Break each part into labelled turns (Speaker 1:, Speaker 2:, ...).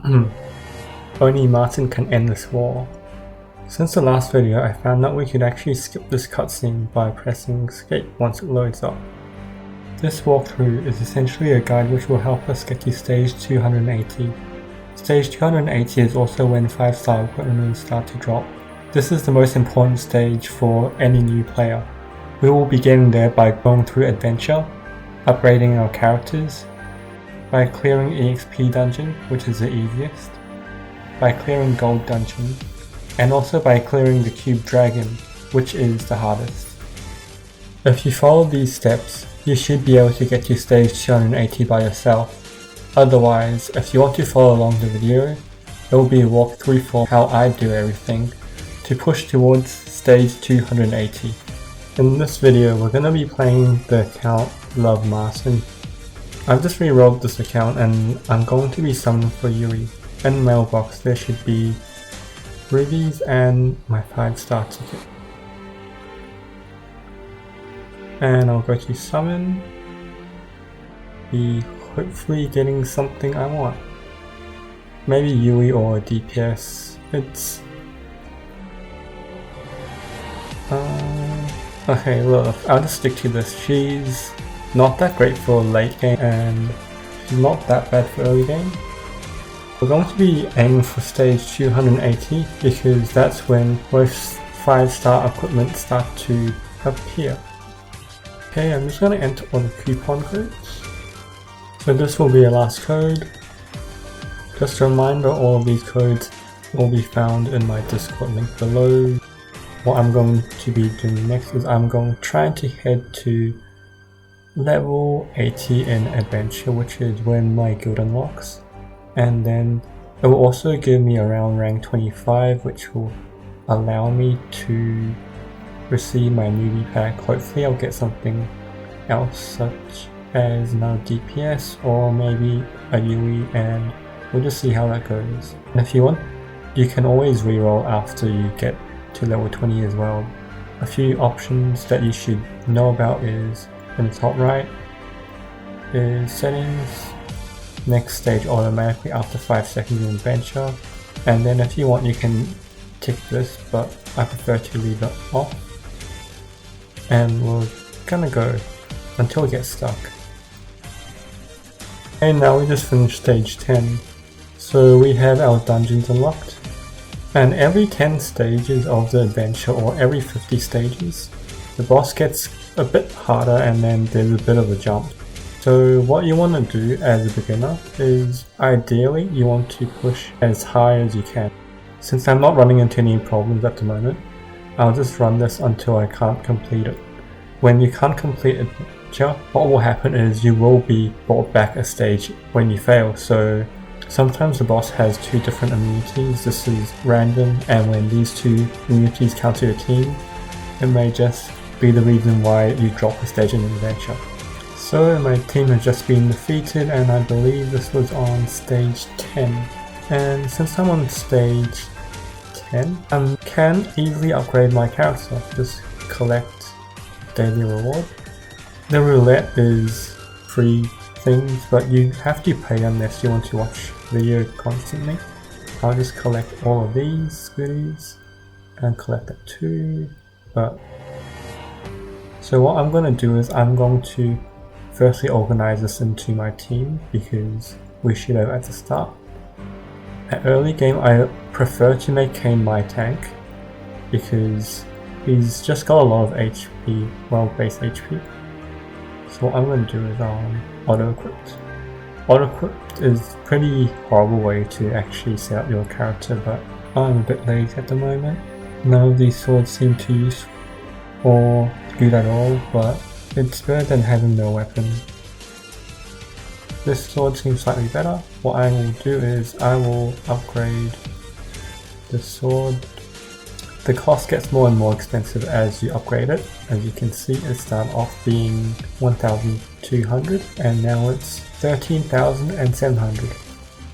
Speaker 1: Only Martin can end this war. Since the last video, I found that we could actually skip this cutscene by pressing escape once it loads up. This walkthrough is essentially a guide which will help us get to stage 280. Stage 280 is also when 5-star equipment will start to drop. This is the most important stage for any new player. We will be getting there by going through adventure, upgrading our characters, by clearing EXP dungeon, which is the easiest, by clearing gold dungeon, and also by clearing the cube dragon, which is the hardest. If you follow these steps, you should be able to get to stage 280 by yourself. Otherwise, if you want to follow along the video, it will be a walkthrough for how I do everything to push towards stage 280. In this video, we're going to be playing the account Love Martin. I've just re-rolled this account and I'm going to be summoning for Yui. In the mailbox there should be rubies and my 5-star ticket. And I'll go to summon. Be hopefully getting something I want. Maybe Yui or DPS. Okay, look, I'll just stick to this. She's not that great for late game and she's not that bad for early game. We're going to be aiming for stage 280 because that's when most 5-star equipment start to appear. Okay, I'm just going to enter all the coupon codes. So this will be a last code. Just a reminder, all of these codes will be found in my Discord link below. What I'm going to be doing next is I'm going to try to head to level 80 in adventure, which is when my guild unlocks, and then it will also give me around rank 25, which will allow me to receive my newbie pack. Hopefully I'll get something else such as no DPS or maybe a Yui, and we'll just see how that goes. And if you want, you can always reroll after you get to level 20 as well. A few options that you should know about is in the top right is settings, next stage automatically after 5 seconds in adventure, and then if you want you can tick this, but I prefer to leave it off. And we're gonna go until we get stuck. And now we just finished stage 10, so we have our dungeons unlocked. And every 10 stages of the adventure, or every 50 stages, the boss gets a bit harder and then there's a bit of a jump. So what you want to do as a beginner is ideally you want to push as high as you can. Since I'm not running into any problems at the moment, I'll just run this until I can't complete it. When you can't complete adventure, what will happen is you will be brought back a stage when you fail. So sometimes the boss has 2 different immunities. This is random, and when these 2 immunities count to your team, it may just be the reason why you drop a stage in an adventure. So my team has just been defeated, and I believe this was on stage 10. And since I'm on stage 10, I can easily upgrade my character. Just collect daily reward. The roulette is free things, but you have to pay unless you want to watch video constantly. I'll just collect all of these goodies and collect that too. So what I'm going to do is I'm going to firstly organize this into my team because we should have at the start. At early game I prefer to make Kane my tank because he's just got a lot of HP, well base HP. So what I'm going to do is auto-equipped. Auto-equipped is a pretty horrible way to actually set up your character, but I'm a bit lazy at the moment. None of these swords seem too useful or good at all, but it's better than having no weapon. This sword seems slightly better. What I will do is I will upgrade the sword. The cost gets more and more expensive as you upgrade it. As you can see, it started off being 1,200 and now it's 13,700.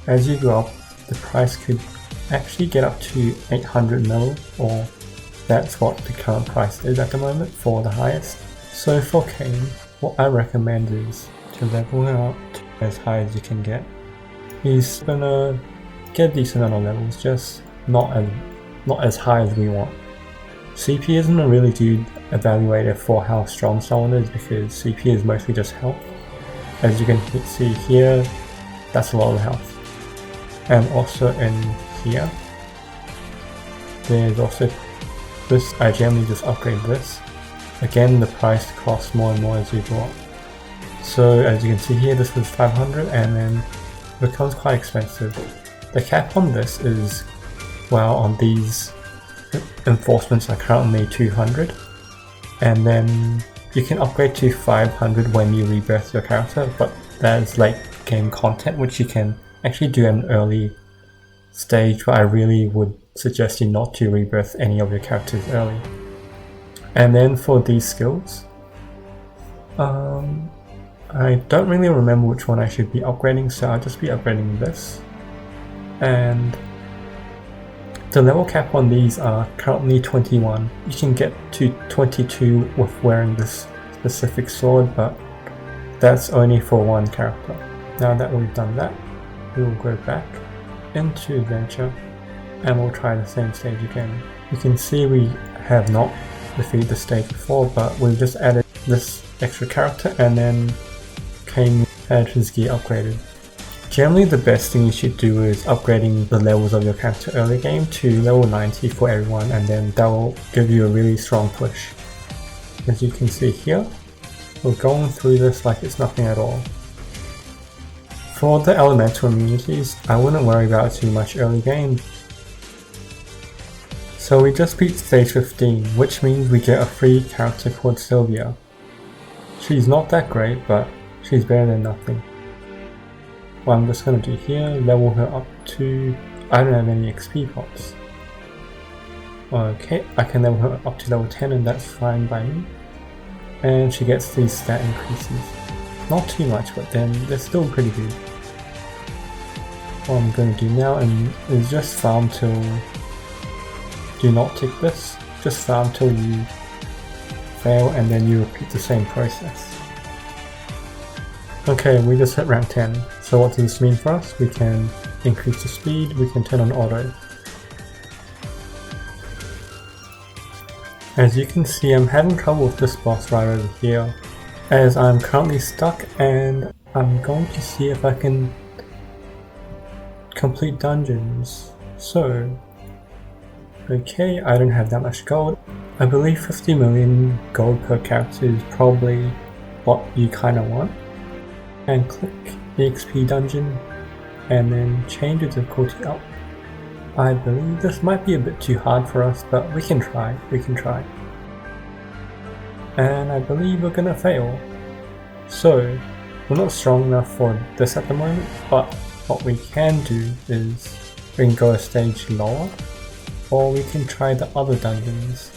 Speaker 1: As you go up, the price could actually get up to 800 mil, or that's what the current price is at the moment for the highest. So for Kane, what I recommend is to level him up as high as you can get. He's gonna get a decent amount of levels, just not as high as we want. CP isn't a really good evaluator for how strong someone is because CP is mostly just health. As you can see here, that's a lot of health. And also in here, there's also this. I generally just upgrade this. Again, the price costs more and more as you go up. So as you can see here, this was 500 and then it becomes quite expensive. The cap on this is, well, on these enforcements are currently 200, and then you can upgrade to 500 when you rebirth your character, but that's late game content which you can actually do at an early stage, but I really would suggest you not to rebirth any of your characters early. And then for these skills, I don't really remember which one I should be upgrading, so I'll just be upgrading this. And the level cap on these are currently 21. You can get to 22 with wearing this specific sword, but that's only for one character. Now that we've done that, we will go back into adventure and we'll try the same stage again. You can see we have not defeated the stage before, but we've just added this extra character and then had his gear upgraded. Generally the best thing you should do is upgrading the levels of your character early game to level 90 for everyone, and then that will give you a really strong push. As you can see here, we're going through this like it's nothing at all. For the elemental immunities, I wouldn't worry about it too much early game. So we just beat stage 15, which means we get a free character called Sylvia. She's not that great, but she's better than nothing. What I'm just going to do here, level her up to, I don't have any XP pots. Okay, I can level her up to level 10 and that's fine by me. And she gets these stat increases. Not too much, but then they're still pretty good. What I'm going to do now is just farm till, do not tick this, just farm till you fail and then you repeat the same process. Okay, we just hit rank 10, so what does this mean for us? We can increase the speed, we can turn on auto. As you can see, I'm having trouble with this boss right over here, as I'm currently stuck and I'm going to see if I can complete dungeons. So, okay, I don't have that much gold. I believe 50 million gold per character is probably what you kind of want. And click the XP dungeon and then change the difficulty up. I believe this might be a bit too hard for us, but we can try, And I believe we're gonna fail. So, we're not strong enough for this at the moment, but what we can do is we can go a stage lower, or we can try the other dungeons.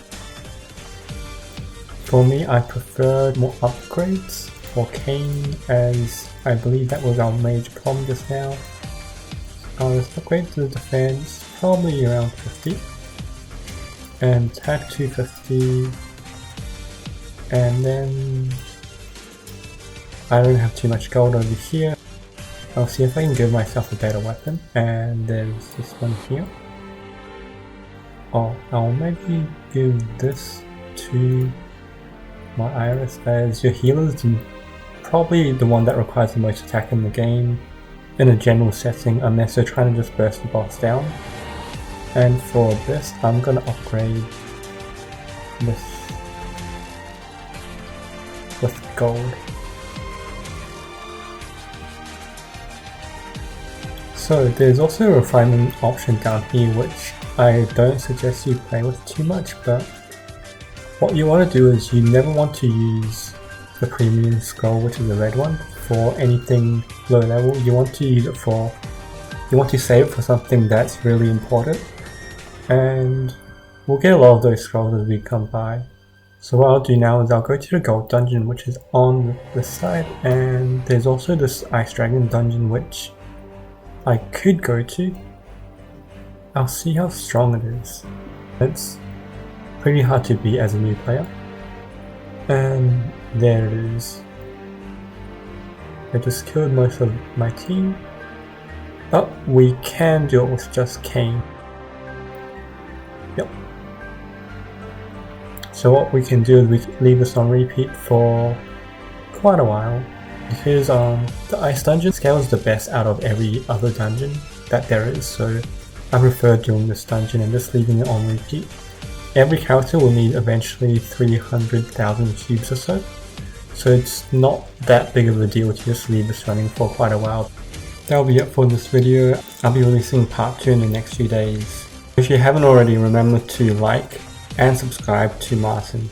Speaker 1: For me, I prefer more upgrades for Kain, as I believe that was our major problem just now. Let's upgrade to the defense, probably around 50, and attack 250, and then I don't have too much gold over here. I'll see if I can give myself a better weapon, and there's this one here. Oh, I'll maybe give this to my Iris, as your healer's probably the one that requires the most attack in the game in a general setting, unless you're trying to just burst the boss down. And for this, I'm gonna upgrade with gold. So there's also a refinement option down here, which I don't suggest you play with too much, but what you want to do is you never want to use the premium scroll, which is the red one, for anything low level. You want to use it you want to save it for something that's really important, and we'll get a lot of those scrolls as we come by. So what I'll do now is I'll go to the gold dungeon, which is on this side, and there's also this ice dragon dungeon which I could go to. I'll see how strong it is. It's pretty hard to beat as a new player. And there it is. I just killed most of my team. Oh, we can do it with just Cain. Yep. So what we can do is we can leave this on repeat for quite a while, because the ice dungeon scales the best out of every other dungeon that there is, so I prefer doing this dungeon and just leaving it on repeat. Every character will need eventually 300,000 cubes or so it's not that big of a deal to just leave this running for quite a while. That'll be it for this video. I'll be releasing part 2 in the next few days. If you haven't already, remember to like and subscribe to Martin.